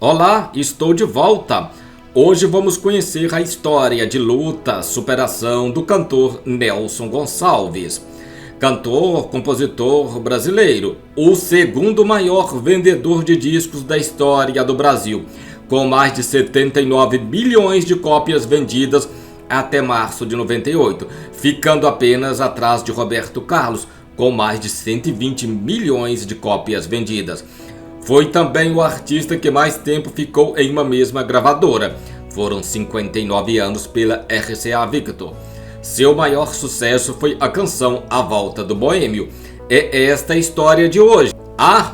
Olá, estou de volta. Hoje vamos conhecer a história de luta, superação do cantor Nelson Gonçalves. Cantor, compositor brasileiro, o segundo maior vendedor de discos da história do Brasil, com mais de 79 bilhões de cópias vendidas até março de 98, ficando apenas atrás de Roberto Carlos, com mais de 120 milhões de cópias vendidas. Foi também o artista que mais tempo ficou em uma mesma gravadora. Foram 59 anos pela RCA Victor. Seu maior sucesso foi a canção A Volta do Boêmio. É esta a história de hoje.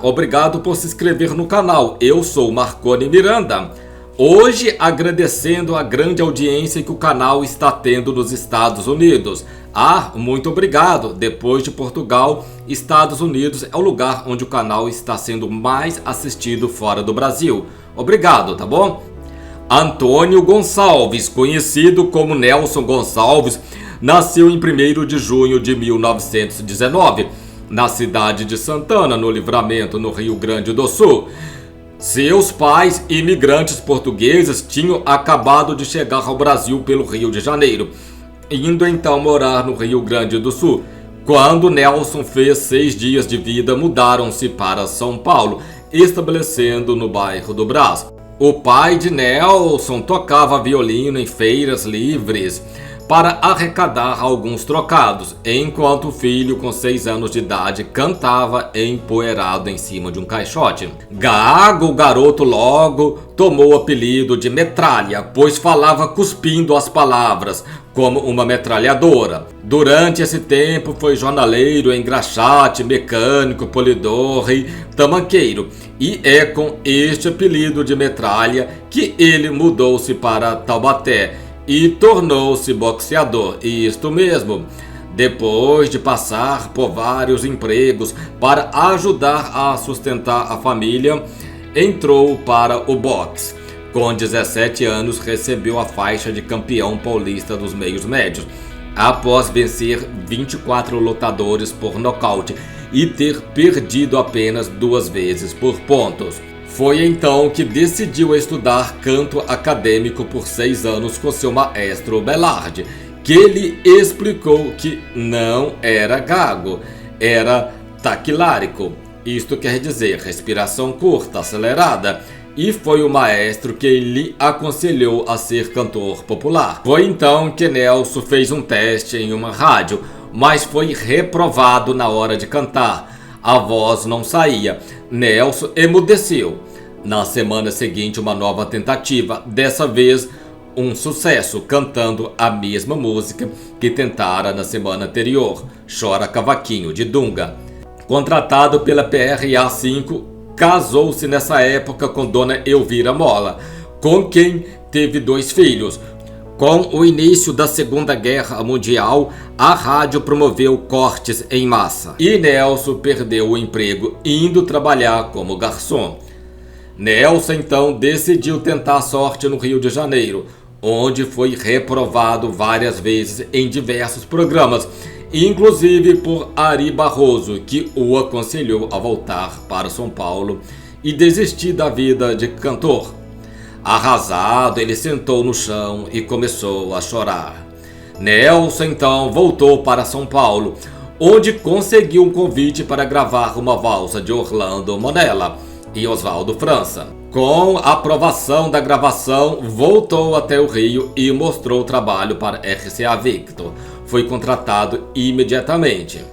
Obrigado por se inscrever no canal. Eu sou Marconi Miranda. Hoje agradecendo a grande audiência que o canal está tendo nos Estados Unidos. Muito obrigado. Depois de Portugal, Estados Unidos é o lugar onde o canal está sendo mais assistido fora do Brasil. Obrigado, tá bom? Antônio Gonçalves, conhecido como Nelson Gonçalves, nasceu em 1º de junho de 1919, na cidade de Santana, no Livramento, no Rio Grande do Sul. Seus pais, imigrantes portugueses, tinham acabado de chegar ao Brasil pelo Rio de Janeiro, indo então morar no Rio Grande do Sul. Quando Nelson fez 6 dias de vida, mudaram-se para São Paulo, estabelecendo no bairro do Brás. O pai de Nelson tocava violino em feiras livres para arrecadar alguns trocados, enquanto o filho, com 6 anos de idade, cantava empoeirado em cima de um caixote. Gago, o garoto logo tomou o apelido de Metralha, pois falava cuspindo as palavras, como uma metralhadora. Durante esse tempo foi jornaleiro, engraxate, mecânico, polidor e tamanqueiro. E é com este apelido de Metralha que ele mudou-se para Taubaté e tornou-se boxeador, isto mesmo. Depois de passar por vários empregos para ajudar a sustentar a família, entrou para o boxe. Com 17 anos, recebeu a faixa de campeão paulista dos meios médios, após vencer 24 lutadores por nocaute e ter perdido apenas 2 vezes por pontos. Foi então que decidiu estudar canto acadêmico por 6 anos com seu maestro Belardi, que lhe explicou que não era gago, era taquilárico. Isto quer dizer respiração curta, acelerada. E foi o maestro que lhe aconselhou a ser cantor popular. Foi então que Nelson fez um teste em uma rádio, mas foi reprovado na hora de cantar. A voz não saía. Nelson emudeceu. Na semana seguinte, uma nova tentativa, dessa vez um sucesso, cantando a mesma música que tentara na semana anterior, Chora Cavaquinho, de Dunga. Contratado pela PRA 5, casou-se nessa época com Dona Elvira Mola, com quem teve 2 filhos. Com o início da Segunda Guerra Mundial, a rádio promoveu cortes em massa e Nelson perdeu o emprego indo trabalhar como garçom. Nelson então decidiu tentar sorte no Rio de Janeiro, onde foi reprovado várias vezes em diversos programas, inclusive por Ari Barroso, que o aconselhou a voltar para São Paulo e desistir da vida de cantor. Arrasado, ele sentou no chão e começou a chorar. Nelson então voltou para São Paulo, onde conseguiu um convite para gravar uma valsa de Orlando Monella e Oswaldo França. Com a aprovação da gravação, voltou até o Rio e mostrou o trabalho para RCA Victor. Foi contratado imediatamente.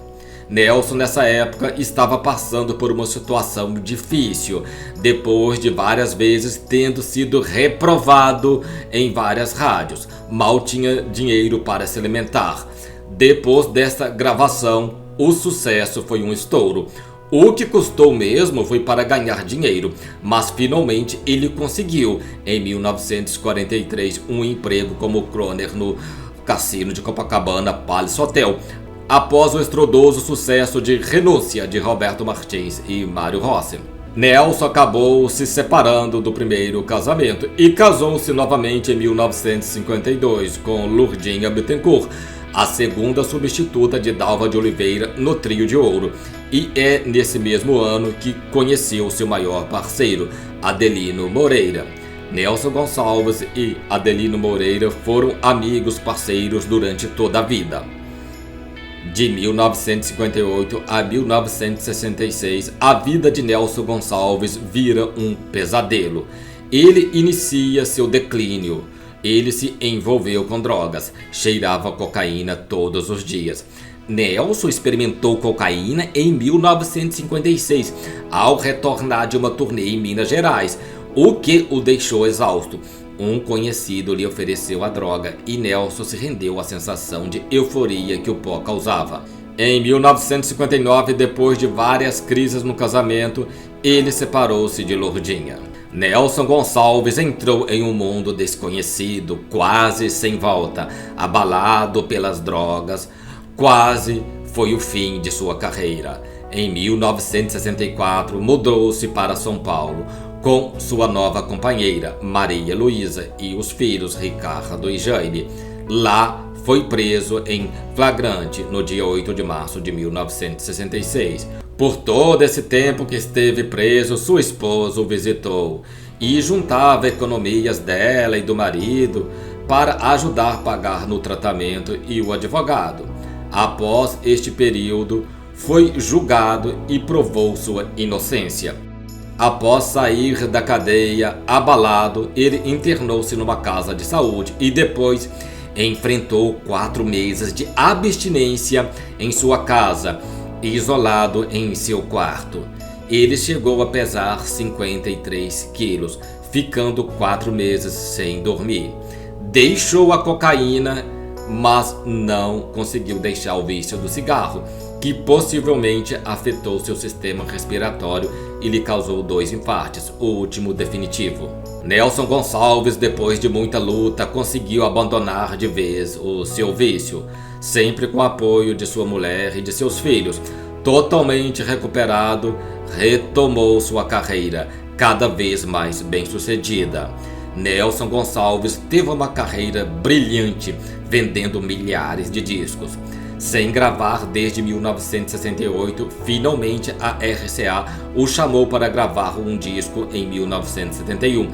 Nelson, nessa época, estava passando por uma situação difícil, depois de várias vezes tendo sido reprovado em várias rádios. Mal tinha dinheiro para se alimentar. Depois dessa gravação, o sucesso foi um estouro. O que custou mesmo foi para ganhar dinheiro, mas finalmente ele conseguiu, em 1943, um emprego como crooner no Cassino de Copacabana Palace Hotel, após o estrondoso sucesso de Renúncia, de Roberto Martins e Mário Rossi. Nelson acabou se separando do primeiro casamento e casou-se novamente em 1952 com Lourdinha Bittencourt, a segunda substituta de Dalva de Oliveira no Trio de Ouro. E é nesse mesmo ano que conheceu seu maior parceiro, Adelino Moreira. Nelson Gonçalves e Adelino Moreira foram amigos parceiros durante toda a vida. De 1958 a 1966, a vida de Nelson Gonçalves vira um pesadelo. Ele inicia seu declínio. Ele se envolveu com drogas, cheirava cocaína todos os dias. Nelson experimentou cocaína em 1956, ao retornar de uma turnê em Minas Gerais, o que o deixou exausto. Um conhecido lhe ofereceu a droga e Nelson se rendeu à sensação de euforia que o pó causava. Em 1959, depois de várias crises no casamento, ele separou-se de Lourdinha. Nelson Gonçalves entrou em um mundo desconhecido, quase sem volta, abalado pelas drogas. Quase foi o fim de sua carreira. Em 1964, mudou-se para São Paulo com sua nova companheira, Maria Luísa, e os filhos Ricardo e Jaime. Lá foi preso em flagrante no dia 8 de março de 1966. Por todo esse tempo que esteve preso, sua esposa o visitou e juntava economias dela e do marido para ajudar a pagar no tratamento e o advogado. Após este período, foi julgado e provou sua inocência. Após sair da cadeia, abalado, ele internou-se numa casa de saúde e depois enfrentou 4 meses de abstinência em sua casa, isolado em seu quarto. Ele chegou a pesar 53 quilos, ficando 4 meses sem dormir. Deixou a cocaína, mas não conseguiu deixar o vício do cigarro, que possivelmente afetou seu sistema respiratório e lhe causou 2 infartos, o último definitivo. Nelson Gonçalves, depois de muita luta, conseguiu abandonar de vez o seu vício, sempre com o apoio de sua mulher e de seus filhos. Totalmente recuperado, retomou sua carreira, cada vez mais bem-sucedida. Nelson Gonçalves teve uma carreira brilhante, vendendo milhares de discos. Sem gravar desde 1968, finalmente a RCA o chamou para gravar um disco em 1971.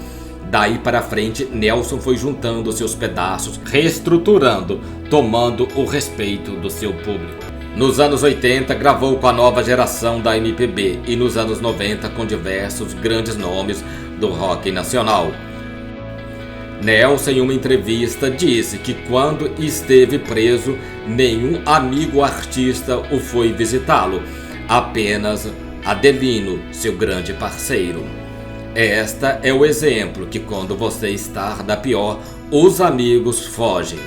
Daí para frente, Nelson foi juntando seus pedaços, reestruturando, tomando o respeito do seu público. Nos anos 80, gravou com a nova geração da MPB e nos anos 90 com diversos grandes nomes do rock nacional. Nelson, em uma entrevista, disse que quando esteve preso, nenhum amigo artista o foi visitá-lo, apenas Adelino, seu grande parceiro. Esta é o exemplo que quando você está da pior, os amigos fogem.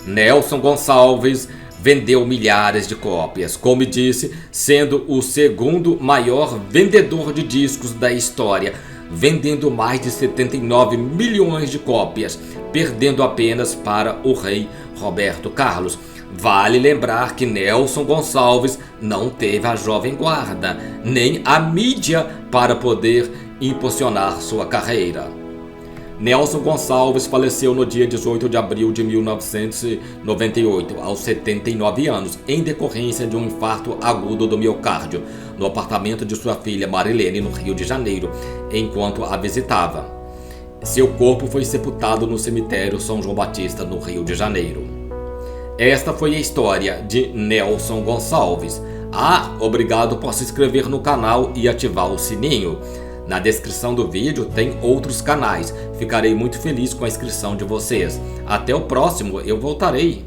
Nelson Gonçalves vendeu milhares de cópias, como disse, sendo o segundo maior vendedor de discos da história, vendendo mais de 79 milhões de cópias, perdendo apenas para o rei Roberto Carlos. Vale lembrar que Nelson Gonçalves não teve a jovem guarda, nem a mídia para poder impulsionar sua carreira. Nelson Gonçalves faleceu no dia 18 de abril de 1998, aos 79 anos, em decorrência de um infarto agudo do miocárdio, no apartamento de sua filha Marilene, no Rio de Janeiro, enquanto a visitava. Seu corpo foi sepultado no cemitério São João Batista, no Rio de Janeiro. Esta foi a história de Nelson Gonçalves. Obrigado por se inscrever no canal e ativar o sininho. Na descrição do vídeo tem outros canais. Ficarei muito feliz com a inscrição de vocês. Até o próximo, eu voltarei.